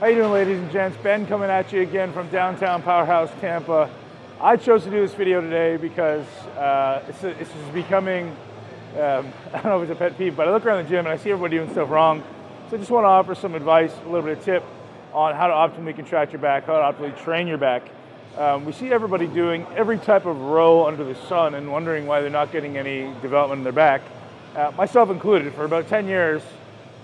How you doing, ladies and gents? Ben coming at you again from downtown Powerhouse, Tampa. I chose to do this video today because it's becoming, I don't know if it's a pet peeve, but I look around the gym and I see everybody doing stuff wrong. So I just want to offer some advice, a little bit of tip on how to optimally contract your back, how to optimally train your back. We see everybody doing every type of row under the sun and wondering why they're not getting any development in their back. Myself included, for about 10 years,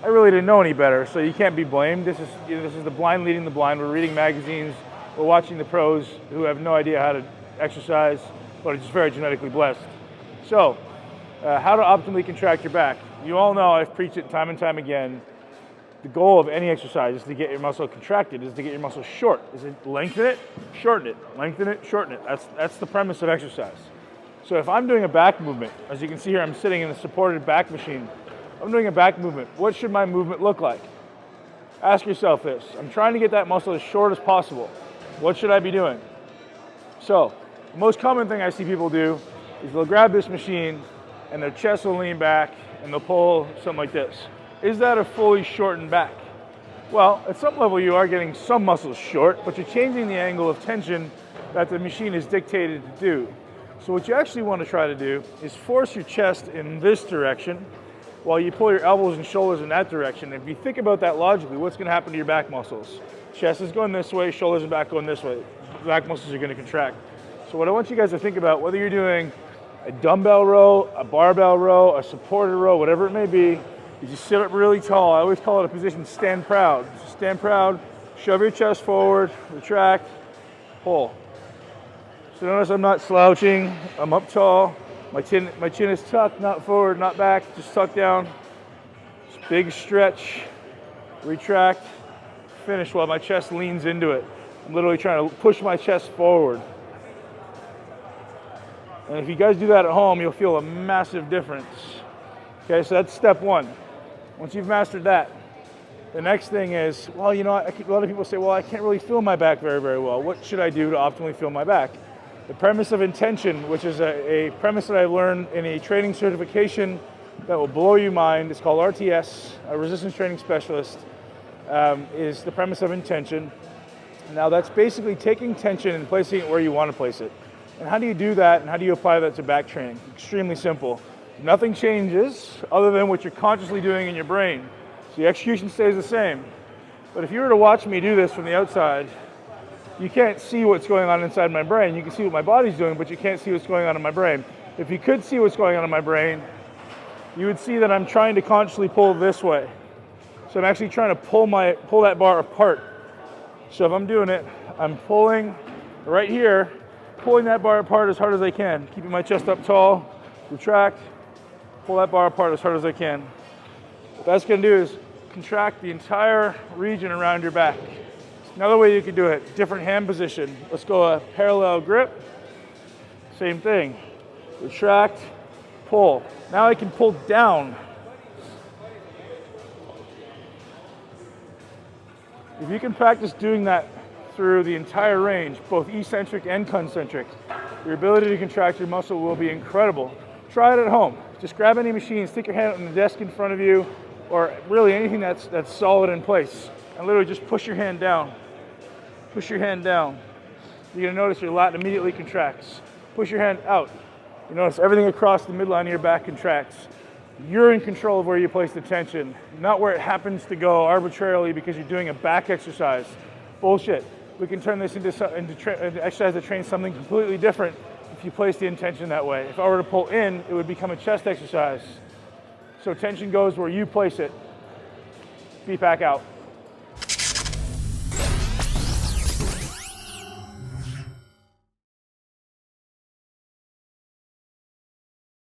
I really didn't know any better, so you can't be blamed. This is the blind leading the blind. We're reading magazines, we're watching the pros who have no idea how to exercise, but are just very genetically blessed. So, how to optimally contract your back. You all know, I've preached it time and time again, the goal of any exercise is to get your muscle contracted, is to get your muscle short. Is it lengthen it, shorten it, lengthen it, shorten it. That's the premise of exercise. So if I'm doing a back movement, as you can see here, I'm sitting in a supported back machine. I'm doing a back movement. What should my movement look like? Ask yourself this. I'm trying to get that muscle as short as possible. What should I be doing? So, the most common thing I see people do is they'll grab this machine and their chest will lean back and they'll pull something like this. Is that a fully shortened back? Well, at some level you are getting some muscles short, but you're changing the angle of tension that the machine is dictated to do. So what you actually want to try to do is force your chest in this direction while you pull your elbows and shoulders in that direction. If you think about that logically, what's going to happen to your back muscles? Chest is going this way, shoulders and back going this way. Back muscles are going to contract. So what I want you guys to think about, whether you're doing a dumbbell row, a barbell row, a supported row, whatever it may be, is you sit up really tall. I always call it a position stand proud. So stand proud, shove your chest forward, retract, pull. So notice I'm not slouching, I'm up tall. My chin is tucked, not forward, not back, just tucked down. Just big stretch, retract, finish while my chest leans into it. I'm literally trying to push my chest forward. And if you guys do that at home, you'll feel a massive difference. Okay, so that's step one. Once you've mastered that, the next thing is, well, you know, a lot of people say, well, I can't really feel my back very, very well. What should I do to optimally feel my back? The premise of intention, which is a premise that I learned in a training certification that will blow your mind. It's called RTS, a resistance training specialist, is the premise of intention. Now that's basically taking tension and placing it where you want to place it. And how do you do that, and how do you apply that to back training? Extremely simple. Nothing changes other than what you're consciously doing in your brain. So the execution stays the same. But if you were to watch me do this from the outside, you can't see what's going on inside my brain. You can see what my body's doing, but you can't see what's going on in my brain. If you could see what's going on in my brain, you would see that I'm trying to consciously pull this way. So I'm actually trying to pull that bar apart. So if I'm doing it, I'm pulling right here, pulling that bar apart as hard as I can, keeping my chest up tall, retract, pull that bar apart as hard as I can. What that's going to do is contract the entire region around your back. Another way you can do it, different hand position. Let's go a parallel grip. Same thing. Retract, pull. Now I can pull down. If you can practice doing that through the entire range, both eccentric and concentric, your ability to contract your muscle will be incredible. Try it at home. Just grab any machine, stick your hand on the desk in front of you, or really anything that's solid in place, and literally just push your hand down. Push your hand down. You're going to notice your lat immediately contracts. Push your hand out. You notice everything across the midline of your back contracts. You're in control of where you place the tension, not where it happens to go arbitrarily because you're doing a back exercise. Bullshit. We can turn this into an exercise that trains something completely different if you place the intention that way. If I were to pull in, it would become a chest exercise. So tension goes where you place it. Feet back out.